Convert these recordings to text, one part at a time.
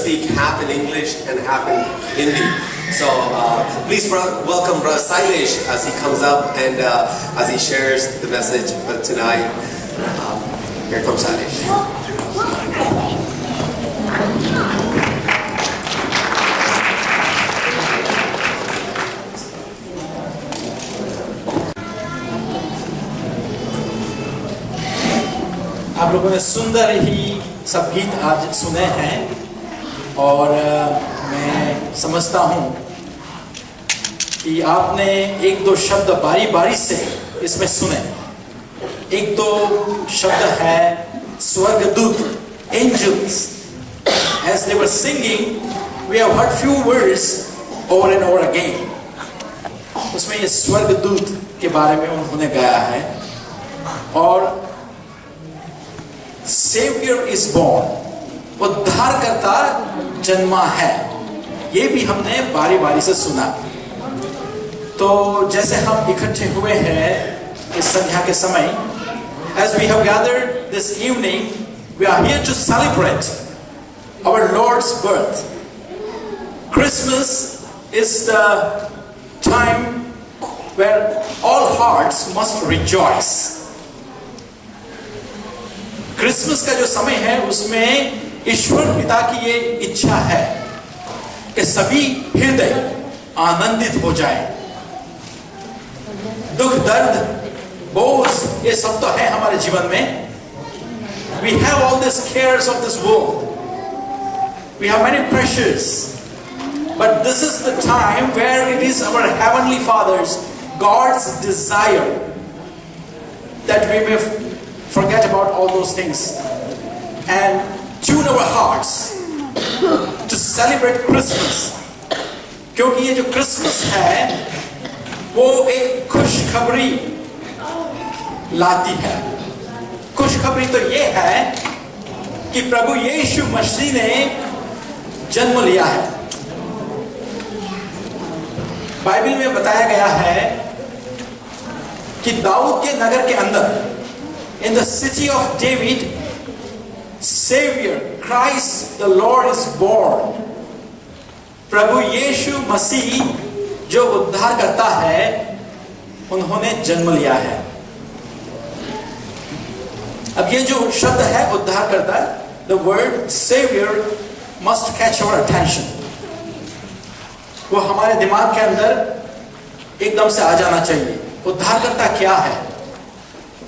speak half in English and half in Hindi. So please welcome Brother Sailesh as he comes up and as he shares the message for tonight. Here comes Sailesh. आप लोगों ने सुंदर ही सब गीत आज सुने हैं और मैं समझता हूँ कि आपने एक दो शब्द बारी बारी से इसमें सुने। एक तो शब्द है स्वर्गदूत, angels. As they were singing, we have heard few words over and over again. उसमें ये स्वर्गदूत के बारे में उन्होंने गाया है और Savior is born, उद्धारकर्ता जन्मा है, ये भी हमने बारी बारी से सुना। तो जैसे हम इकट्ठे हुए हैं इस संध्या के समय, as we have gathered this evening, we are here to celebrate our Lord's birth. Christmas is the time where all hearts must rejoice. Christmas का जो समय है उसमें ईश्वर पिता की ये इच्छा है कि सभी हृदय आनंदित हो जाए। दुख दर्द बोझ ये सब तो है हमारे जीवन में। We have all these cares of this world. We have many pressures. But this is the time where it is our Heavenly Father's, God's desire that we may forget about all those things and tune our hearts to celebrate Christmas. क्योंकि ये जो Christmas है वो एक खुशखबरी लाती है। खुशखबरी तो ये है कि प्रभु यीशु मसीह ने जन्म लिया है। बाइबल में बताया गया है कि दाऊद के नगर के अंदर, in the city of David, Savior, Christ the Lord is born. प्रभु यीशु मसीह जो उद्धार करता है, उन्होंने जन्म लिया है। अब ये जो शब्द है उद्धार करता है, the word Savior must catch our attention. वो हमारे दिमाग के अंदर एकदम से आ जाना चाहिए। उद्धार करता क्या है?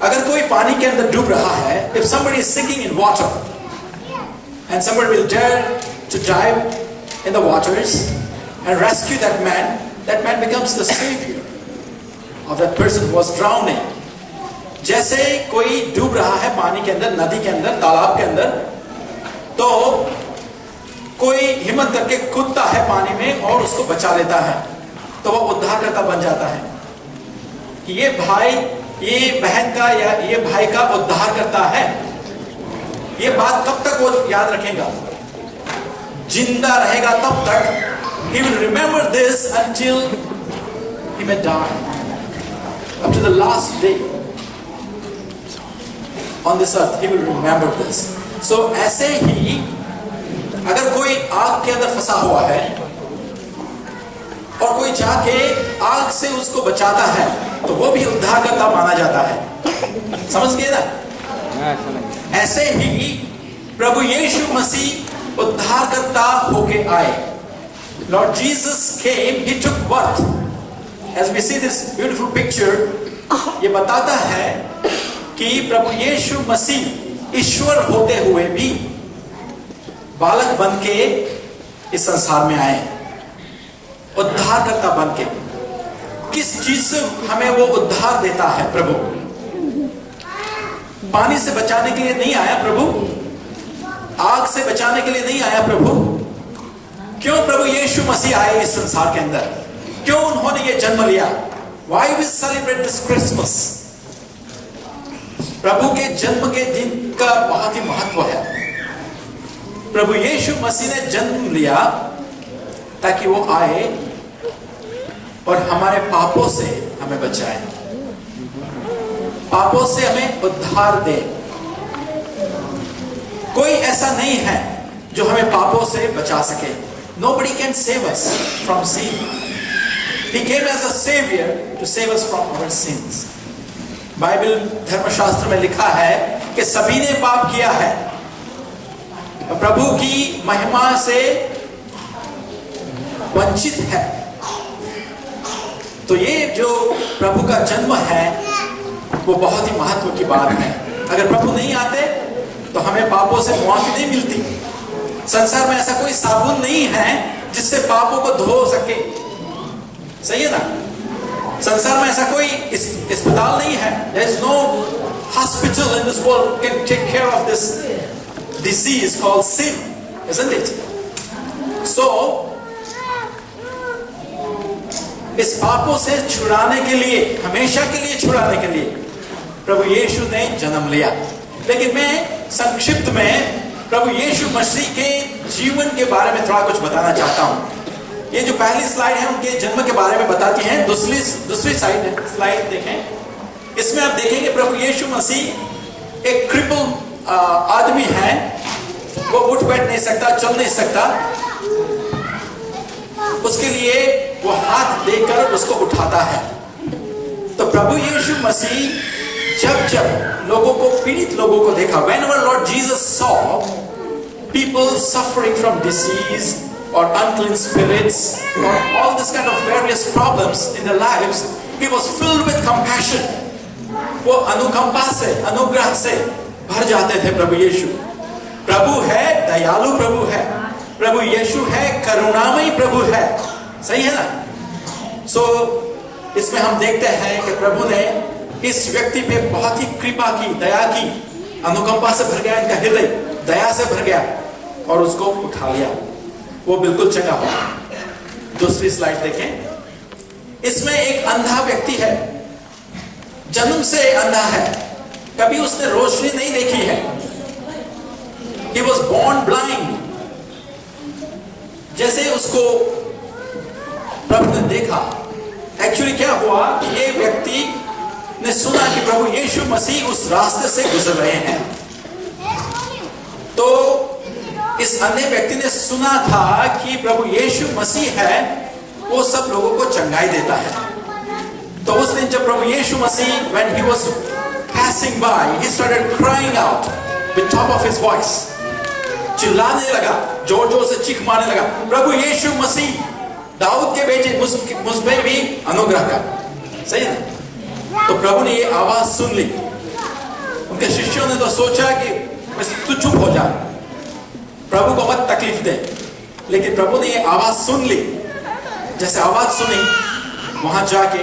अगर कोई पानी के अंदर डूब रहा है, if somebody is sinking in water and somebody will dare to dive in the waters and rescue that man becomes the savior of that person who was drowning. जैसे कोई डूब रहा है पानी के अंदर, नदी के अंदर, तालाब के अंदर, तो कोई हिम्मत करके कूदता है पानी में और उसको बचा लेता है, तो वो उद्धारकर्ता बन जाता है कि ये भाई, ये बहन का या ये भाई का उद्धार करता है। ये बात कब तक वो याद रखेगा? जिंदा रहेगा तब तक। He will remember this until he may die, up to the last day on this earth. He will remember this. So ऐसे ही अगर कोई आग के अंदर फंसा हुआ है और कोई जाके आग से उसको बचाता है, तो वो भी उद्धारकर्ता माना जाता है। समझ गए ना? ऐसे ही प्रभु यीशु मसीह उद्धारकर्ता होके आए। Lord Jesus came, he took birth. As we see this beautiful picture, ये बताता है कि प्रभु यीशु मसीह ईश्वर होते हुए भी बालक बन के इस संसार में आए, उद्धारकर्ता बन के। किस चीज से हमें वो उद्धार देता है प्रभु? पानी से बचाने के लिए नहीं आया प्रभु, आग से बचाने के लिए नहीं आया प्रभु। क्यों प्रभु यीशु मसीह आए इस संसार के अंदर? क्यों उन्होंने ये जन्म लिया? Why we celebrate this Christmas? प्रभु के जन्म के दिन का बहुत ही महत्व है। प्रभु यीशु मसीह ने जन्म लिया ताकि वो आए और हमारे पापों से हमें बचाए, पापों से हमें उद्धार दे। कोई ऐसा नहीं है जो हमें पापों से बचा सके। Nobody can save us from sin. He came as a savior to save us from our sins. Bible धर्मशास्त्र में लिखा है कि सभी ने पाप किया है, प्रभु की महिमा से वंचित है। तो ये जो प्रभु का जन्म है वो बहुत ही महत्व की बात है। अगर प्रभु नहीं आते तो हमें पापों से मुआफी नहीं मिलती। संसार में ऐसा कोई साबुन नहीं है जिससे पापों को धो सके, सही है ना? संसार में ऐसा कोई अस्पताल नहीं है। There is no hospital in this world can take care of this disease called sin, isn't it? So इस पापों से छुड़ाने के लिए, हमेशा के लिए छुड़ाने के लिए प्रभु यीशु ने जन्म लिया। लेकिन मैं संक्षिप्त में प्रभु यीशु मसीह के जीवन के बारे में थोड़ा कुछ बताना चाहता हूं। ये जो पहली स्लाइड है उनके जन्म के बारे में बताती है। दूसरी स्लाइड देखें। इसमें आप देखेंगे प्रभु यीशु मसीह एक क्रिपल आदमी है। वो उठ बैठ नहीं सकता, चल नहीं सकता। उसके लिए वो हाथ देकर उसको उठाता है। तो प्रभु यीशु मसीह जब लोगों को, पीड़ित लोगों को देखा, whenever Lord Jesus saw people suffering from disease or unclean spirits or all this kind of various problems in their lives, he was filled with compassion. वो अनुकंपा से, अनुग्रह से भर जाते थे प्रभु यीशु। प्रभु है, दयालु प्रभु है, प्रभु यीशु है, करुणामयी प्रभु है, सही है ना? इसमें हम देखते हैं कि प्रभु ने इस व्यक्ति पे बहुत ही कृपा की, दया की, अनुकंपा से भर गया, इनका हृदय दया से भर गया और उसको उठा लिया। वो बिल्कुल चंगा हुआ। दूसरी स्लाइड देखें। इसमें एक अंधा व्यक्ति है, जन्म से अंधा है, कभी उसने रोशनी नहीं देखी है। He was born blind. जैसे उसको प्रभु ने देखा, एक्चुअली क्या हुआ कि ये व्यक्ति ने सुना कि प्रभु यीशु मसीह उस रास्ते से गुजर रहे हैं। तो इस अन्य व्यक्ति ने सुना था कि प्रभु यीशु मसीह है, वो सब लोगों को चंगाई देता है। तो उस दिन जब प्रभु यीशु मसीह, when he was passing by, he started crying out with top of his voice. चिल्लाने लगा, जोर जोर से चीख मारने लगा, प्रभु यीशु मसीह, दाऊद के बेटे, मुझ पे भी अनुग्रह कर। सही है ना? तो प्रभु ने ये आवाज सुन ली। उनके शिष्यों ने तो सोचा कि तू चुप हो जा, प्रभु को मत तकलीफ दे। लेकिन प्रभु ने ये आवाज सुन ली। जैसे आवाज सुनी, वहां जाके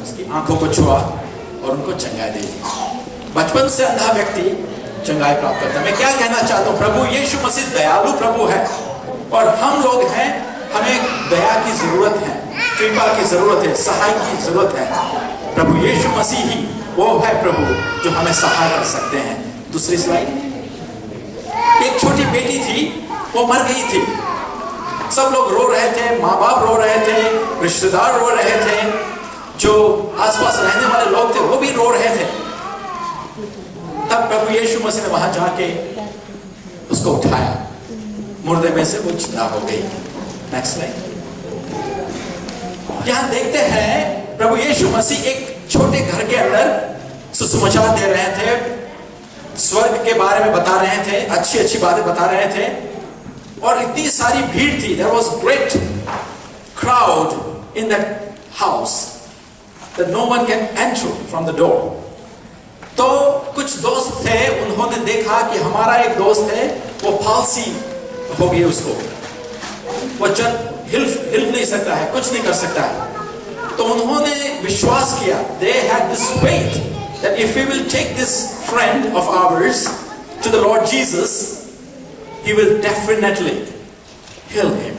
उसकी आंखों को छुआ और उनको चंगाई दे दी। बचपन से अंधा व्यक्ति चंगाई प्राप्त करता है। मैं क्या कहना चाहता हूं, प्रभु यीशु मसीह दयालु प्रभु है और हम लोग हैं, हमें दया की जरूरत है, कृपा की जरूरत है, सहाय की जरूरत है। प्रभु यीशु मसीह ही वो है प्रभु जो हमें सहाय कर सकते हैं। दूसरी स्लाइड। एक छोटी बेटी थी, वो मर गई थी। सब लोग रो रहे थे, माँ बाप रो रहे थे, रिश्तेदार रो रहे थे, जो आसपास रहने वाले लोग थे वो भी रो रहे थे। तब प्रभु यीशु मसीह ने वहां जाके उसको उठाया, मुर्दे में से वो जिंदा हो गई। Next slide. यहां देखते हैं प्रभु यीशु मसीह एक छोटे घर के अंदर सुसमाचार दे रहे थे, स्वर्ग के बारे में बता रहे थे, अच्छी अच्छी बातें बता रहे थे और इतनी सारी भीड़ थी। There was great crowd in that house that no one can enter from the door. तो कुछ दोस्त थे, उन्होंने देखा कि हमारा एक दोस्त है, वो पालसी हो गई, उसको वो हिल नहीं सकता है, कुछ नहीं कर सकता है। तो उन्होंने विश्वास किया, they had this faith that if we will take this friend of ours to the Lord Jesus, he will definitely heal him.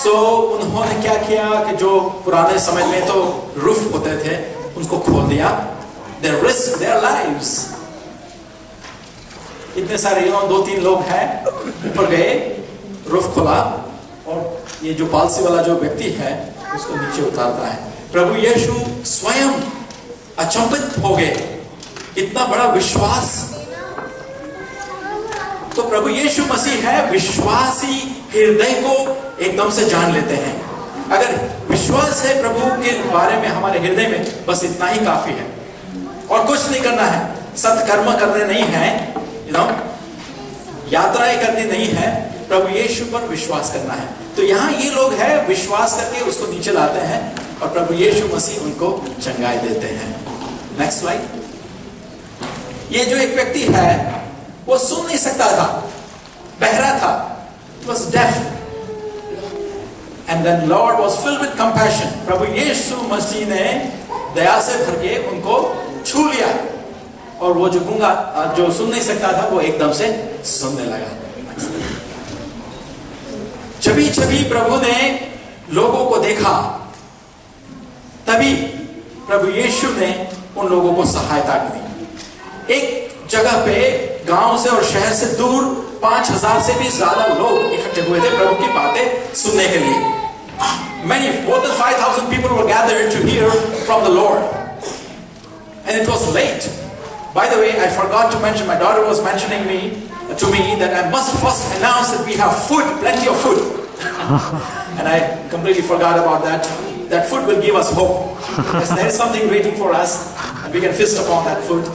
So उन्होंने क्या किया कि जो पुराने समय में तो रूफ होते थे उनको खोल दिया। They risk their lives. इतने सारे 2-3 लोग हैं, ऊपर गए, रूफ खोला और ये जो पालसी वाला जो व्यक्ति है उसको नीचे उतारता है। प्रभु यीशु स्वयं अचंभित हो गए, इतना बड़ा विश्वास। तो प्रभु यीशु मसीह है विश्वासी हृदय को एकदम से जान लेते हैं। अगर विश्वास है प्रभु के बारे में हमारे हृदय में, बस इतना ही काफी है और कुछ नहीं करना है। सत्कर्म करने नहीं है, यात्राएं करनी नहीं है, प्रभु यीशु पर विश्वास करना है। तो यहाँ ये लोग हैं विश्वास करके उसको नीचे लाते हैं और प्रभु यीशु मसीह उनको चंगाई देते हैं। Next slide. ये जो एक व्यक्ति है वो सुन नहीं सकता था, बहरा था, was deaf, and then Lord was filled with compassion। प्रभु यीशु मसीह ने दया से भर के उनको छू लिया और वो जो गूंगा जो सुन नहीं सकता था वो एकदम से सुनने लगा। छवि छवि प्रभु ने लोगों को देखा, तभी प्रभु यीशु ने उन लोगों को सहायता की। एक जगह पे गांव से और शहर से दूर 5,000 से भी ज्यादा लोग इकट्ठे हुए थे प्रभु की बातें सुनने के लिए। Many, more than 5,000 people were gathered to hear from the Lord, and it was late. By the way, I forgot to mention, my daughter was mentioning to me that I must first announce that we have food, plenty of food. And I completely forgot about that. That food will give us hope. Yes, there is something waiting for us, and we can feast upon that food.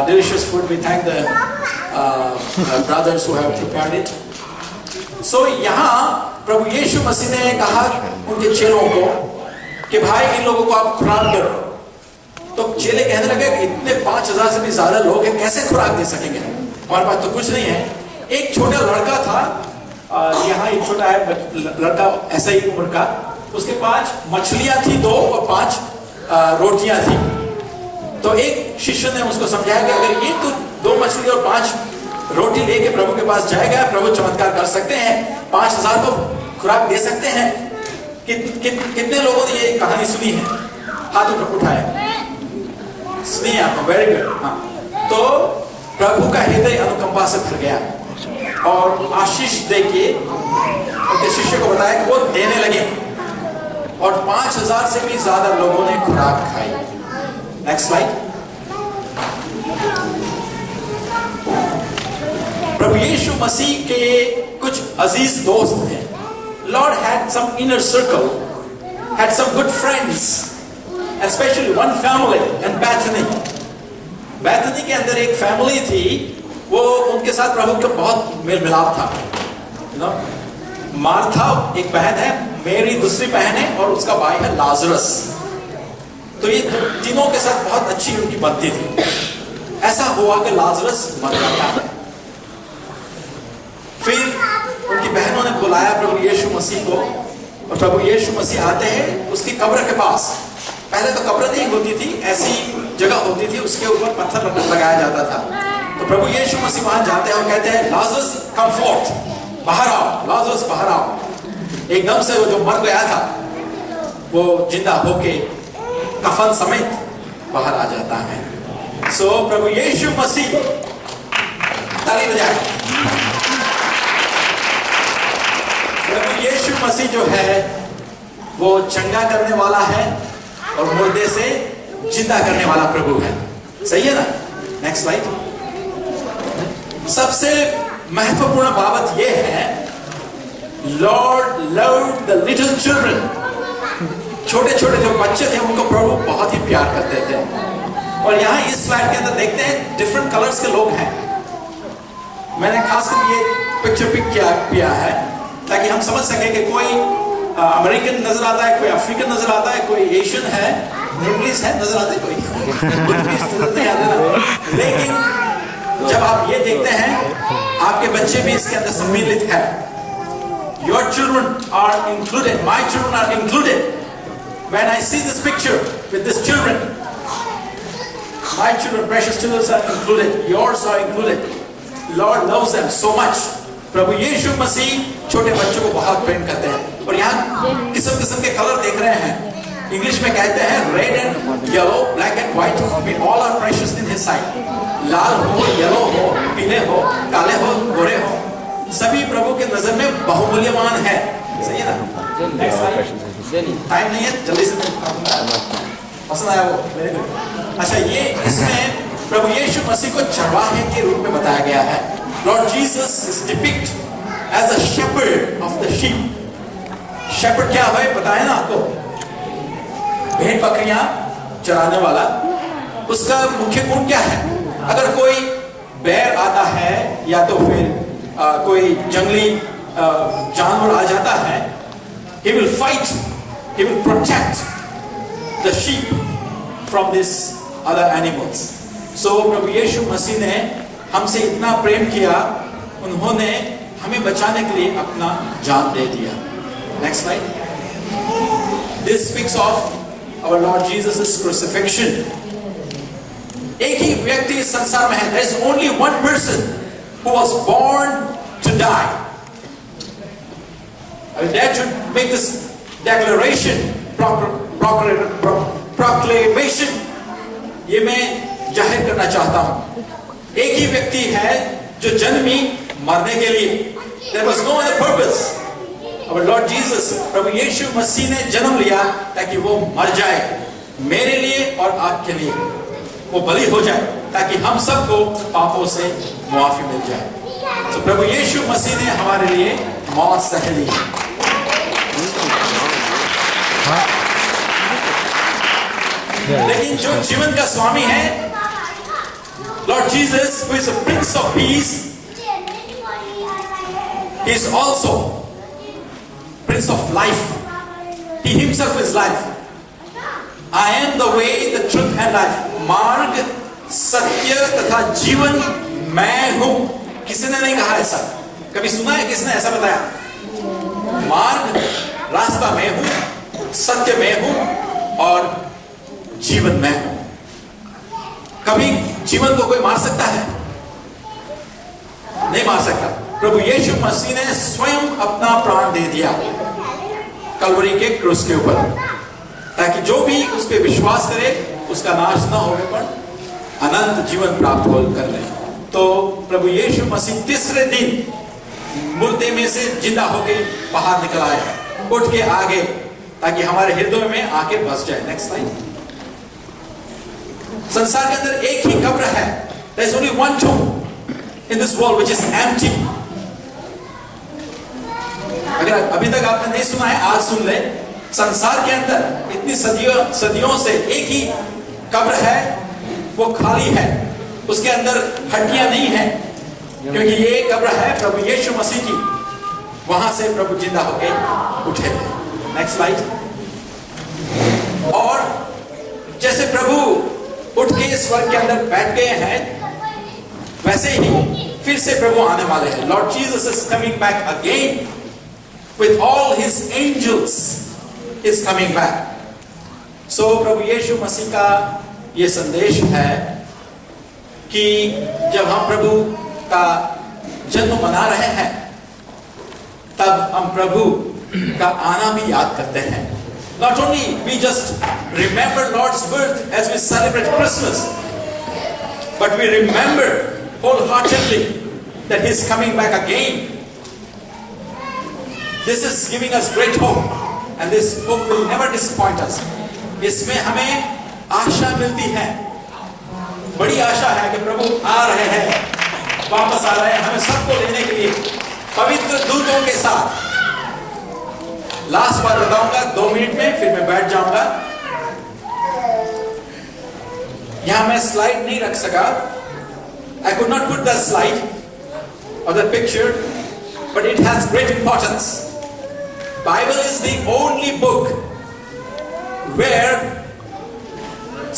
Delicious food. We thank the brothers who have prepared it. So यहाँ प्रभु यीशु मसीह ने कहा उनके चेलों को कि भाई इन लोगों को आप खुराक दो। तो चेले कहने लगे कि इतने 5,000 से भी ज्यादा लोग हैं, कैसे खुराक दे सकेंगे, हमारे पास तो कुछ नहीं है। एक छोटा लड़का था, यहाँ एक छोटा है लड़का ऐसा ही उम्र का, उसके पास मछलियां थी 2 और 5 रोटियां थी। तो एक शिष्य ने उसको समझाया कि अगर ये तो 2 मछली और 5 रोटी लेके प्रभु के पास जाएगा, प्रभु चमत्कार कर सकते हैं, 5,000 को खुराक दे सकते हैं। कितने लोगों ने ये कहानी सुनी है? हाथ उठाए, सुनिए आपको, वेरी गुड। हाँ, तो प्रभु का हृदय अनुकंपा से भर गया और आशीष देके उनके शिष्य को बताया कि वो देने लगे और 5,000 से भी ज्यादा लोगों ने खुराक खाई। Next slide. प्रभु यीशु मसीह के कुछ अजीज दोस्त हैं। Lord had some inner circle, had some good friends, especially one family in Bethany. Bethany के अंदर एक फैमिली थी, वो उनके साथ प्रभु का बहुत मेल मिलाप था। मार्था एक बहन है, मेरी दूसरी बहन है और उसका भाई है लाजरस। तो ये तीनों के साथ बहुत अच्छी उनकी बनती थी। ऐसा हुआ कि लाजरस मर जाता है। फिर उनकी बहनों ने बुलाया प्रभु यीशु मसीह को और प्रभु यीशु मसीह आते हैं उसकी कब्र के पास। पहले तो कब्र नहीं होती थी, ऐसी जगह होती थी, उसके ऊपर पत्थर लगाया जाता था। तो प्रभु यीशु मसीह वहां जाते हैं और कहते हैं लाजरस कम फोर्थ, बाहर आओ, लाजरस बाहर आओ। एकदम से वो जो मर गया था वो जिंदा होके कफन समेत बाहर आ जाता है। सो प्रभु यीशु मसीह, ताली बजाए। प्रभु यीशु मसीह जो है वो चंगा करने वाला है और मुर्दे से जिंदा करने वाला प्रभु है। सही है ना? Next slide. सबसे महत्वपूर्ण बात यह है, Lord loved the little children. छोटे छोटे जो बच्चे थे उनको प्रभु बहुत ही प्यार करते थे। और यहाँ इस स्लाइड के अंदर देखते हैं डिफरेंट कलर्स के लोग हैं। मैंने खासकर ये पिक्चर पिक किया है ताकि हम समझ सकें कि कोई अमेरिकन नजर आता है, कोई अफ्रीकन नजर आता है, कोई एशियन है, मिडिल ईस्ट है, नजर आता है कोई नजर नहीं आता ना। लेकिन जब आप ये देखते हैं आपके बच्चे भी इसके अंदर सम्मिलित है। Your children are included, my children are included. When I see this picture with these children, my children, precious children are included, yours are included. Lord loves them so much. प्रभु यीशु मसीह छोटे बच्चों को बहुत प्रेम करते हैं। और यहाँ किस्म किस्म के कलर देख रहे हैं। इंग्लिश में कहते हैं red and yellow, black and white, we all are precious in His sight. लाल हो, येलो हो, पीले हो, काले हो, गोरे हो, सभी प्रभु के नजर में बहुमूल्यवान है। सही है ना? Next slide. टाइम नहीं है, जल्दी से पसंद आया वो? Very good. अच्छा, ये इसमें प्रभु यीशु मसीह को चरवाहे के रूप में बताया गया है। Lord Jesus is depicted as a shepherd of the sheep. Shepherd क्या है पता है ना आपको? भेड़ बकरियां चराने वाला। उसका मुख्य गुण क्या है? अगर कोई बैर आता है या तो फिर कोई जंगली जानवर आ जाता है, he will fight, he will protect the sheep from these other animals. So प्रभु यीशु मसीह ने हमसे इतना प्रेम किया, उन्होंने हमें बचाने के लिए अपना जान दे दिया। Next slide. This speaks of our Lord Jesus' crucifixion. एक ही व्यक्ति इस संसार में है। There is only one person who was born to die. I would dare to make this declaration, proclamation. ये मैं जाहिर करना चाहता हूं। एक ही व्यक्ति है जो जन्मी मरने के लिए। There was no other purpose. Our Lord Jesus, प्रभु यीशु मसीह ने जन्म लिया ताकि वो मर जाए मेरे लिए और आपके लिए। वो बलि हो जाए ताकि हम सबको पापों से मुआफी मिल जाए। तो प्रभु यीशु मसीह ने हमारे लिए मौत सह ली। लेकिन जो जीवन का स्वामी है, Lord Jesus, who is a Prince of Peace, he is also Prince of Life. He himself is life. I am the way, the truth and life. मार्ग, सत्य तथा जीवन मैं हूं। किसी ने नहीं कहा ऐसा। कभी सुना है किसने ऐसा बताया? मार्ग, रास्ता मैं हूं, सत्य मैं हूं और जीवन मैं हूं। कभी जीवन को कोई मार सकता है? नहीं मार सकता। प्रभु यीशु मसीह ने स्वयं अपना प्राण दे दिया कलवरी के क्रूस के ऊपर, ताकि जो भी उस पर विश्वास करे उसका नाश न होने पर अनंत जीवन प्राप्त कर ले। तो प्रभु यीशु मसीह तीसरे दिन मुर्दे में से जिंदा होकर बाहर निकल आए, उठ के आगे, ताकि हमारे हृदय में आके बस जाए। Next slide. संसार के अंदर एक ही कब्र है। There is only one tomb in this world which is empty. अगर अभी तक आपने नहीं सुना है, आज सुन ले। संसार के अंदर इतनी सदियों से एक ही कब्र है, वो खाली है, उसके अंदर हड्डियां नहीं है, क्योंकि ये कब्र है प्रभु यीशु मसीह की। वहां से प्रभु जिंदा होके उठे। Next slide. और जैसे प्रभु उठ के स्वर्ग के अंदर बैठ गए हैं, वैसे ही फिर से प्रभु आने वाले हैं। Lord Jesus is coming back again with all his angels is coming back। So प्रभु यीशु मसीह का ये संदेश है कि जब हम प्रभु का जन्म मना रहे हैं, तब हम प्रभु का आना भी याद करते हैं। Not only we just remember Lord's birth as we celebrate Christmas, but we remember wholeheartedly that He is coming back again. This is giving us great hope, and this hope will never disappoint us. इसमें हमें आशा मिलती है, बड़ी आशा है कि प्रभु आ रहे हैं, वापस आ रहे हैं हमें सबको लेने के लिए पवित्र दूतों के साथ। लास्ट बार बताऊंगा 2 मिनट में, फिर मैं बैठ जाऊंगा। यहां मैं स्लाइड नहीं रख सका। I could not put the slide or the picture, but it has great importance. Bible is the only book where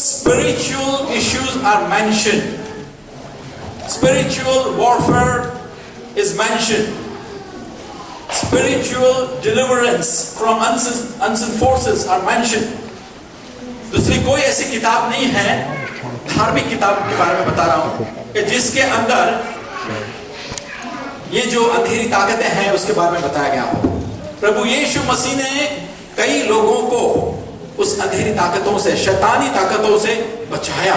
spiritual issues are mentioned. Spiritual warfare is mentioned. Spiritual deliverance from unseen forces are mentioned. दूसरी कोई ऐसी किताब नहीं है, धार्मिक किताब के बारे में बता रहा हूं, कि जिसके अंदर ये जो अंधेरी ताकतें हैं उसके बारे में बताया गया हो। प्रभु यीशु मसीह ने कई लोगों को उस अंधेरी ताकतों से, शैतानी ताकतों से बचाया।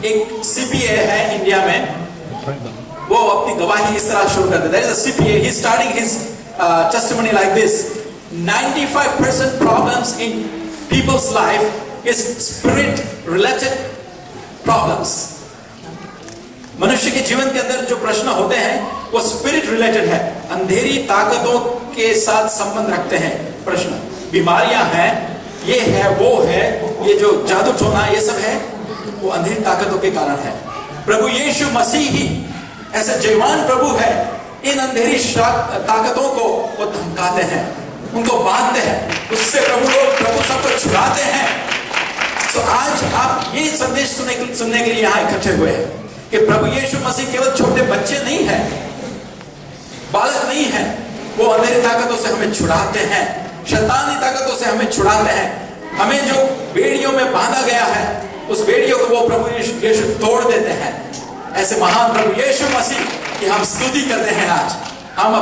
एक CPA है इंडिया में, वो अपनी गवाही इस तरह शुरू करते हैं। There is a CPA, he is starting his testimony like this: 95% problems in people's life is spirit related problems. मनुष्य के जीवन के अंदर जो प्रश्न होते हैं वो स्पिरिट रिलेटेड है, अंधेरी ताकतों के साथ संबंध रखते हैं प्रश्न। बीमारियां हैं, ये है वो है, ये जो जादू टोना ये सब है, वो अंधेरी ताकतों के कारण है। प्रभु यीशु मसीह ही ऐसे जयवान प्रभु है, इन अंधेरी ताकतों को वो धमकाते हैं, उनको बांधते हैं, उससे प्रभु सबको छुड़ाते हैं। तो आज आप ये संदेश सुनने के लिए यहाँ इकट्ठे हुए हैं कि प्रभु यीशु मसीह केवल छोटे बच्चे नहीं हैं, बालक नहीं हैं, वो अंधेरी ताकतों से हमें छुड़ाते हैं, शैतानी ताकतों से हमें छुड़ाते हैं। हमें जो बेड़ियों में बांधा गया है उस बेड़ियों को वो प्रभु यीशु तोड़ देते हैं। ऐसे महान प्रभु यीशु मसीह की हम स्तुति करते हैं। आज हम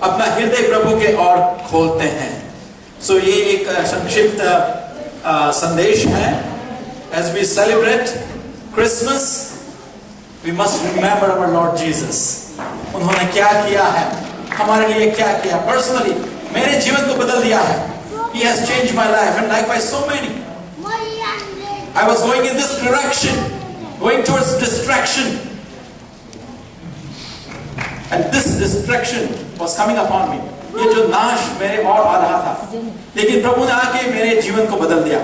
अपना हृदय प्रभु के ओर खोलते हैं। सो ये एक संक्षिप्त संदेश है। As we celebrate Christmas, we must remember our Lord Jesus. उन्होंने क्या किया है, हमारे लिए क्या किया। पर्सनली मेरे जीवन को बदल दिया है। He has changed my life and likewise so many. I was going in this direction, going towards distraction, and this distraction was coming upon me. ये जो नाश मेरे और आ रहा था, लेकिन प्रभु ने आके मेरे जीवन को बदल दिया।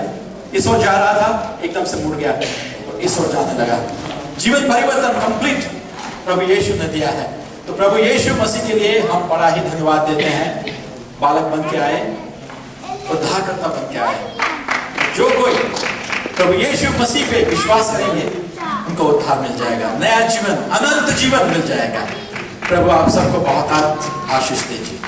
इस ओर जा रहा था, एकदम से मुड़ गया और इस ओर जाने लगा। जीवन परिवर्तन कंप्लीट प्रभु यीशु ने दिया है। तो प्रभु यीशु मसीह के लिए हम बड़ा ही धन्यवाद देते हैं। बालक बन के आए, उद्धारकर्ता बन के आए। जो कोई प्रभु यीशु मसीह पे विश्वास करेंगे उनको उद्धार मिल जाएगा, नया जीवन, अनंत जीवन मिल जाएगा। प्रभु आप सबको बहुत आशीष दीजिए।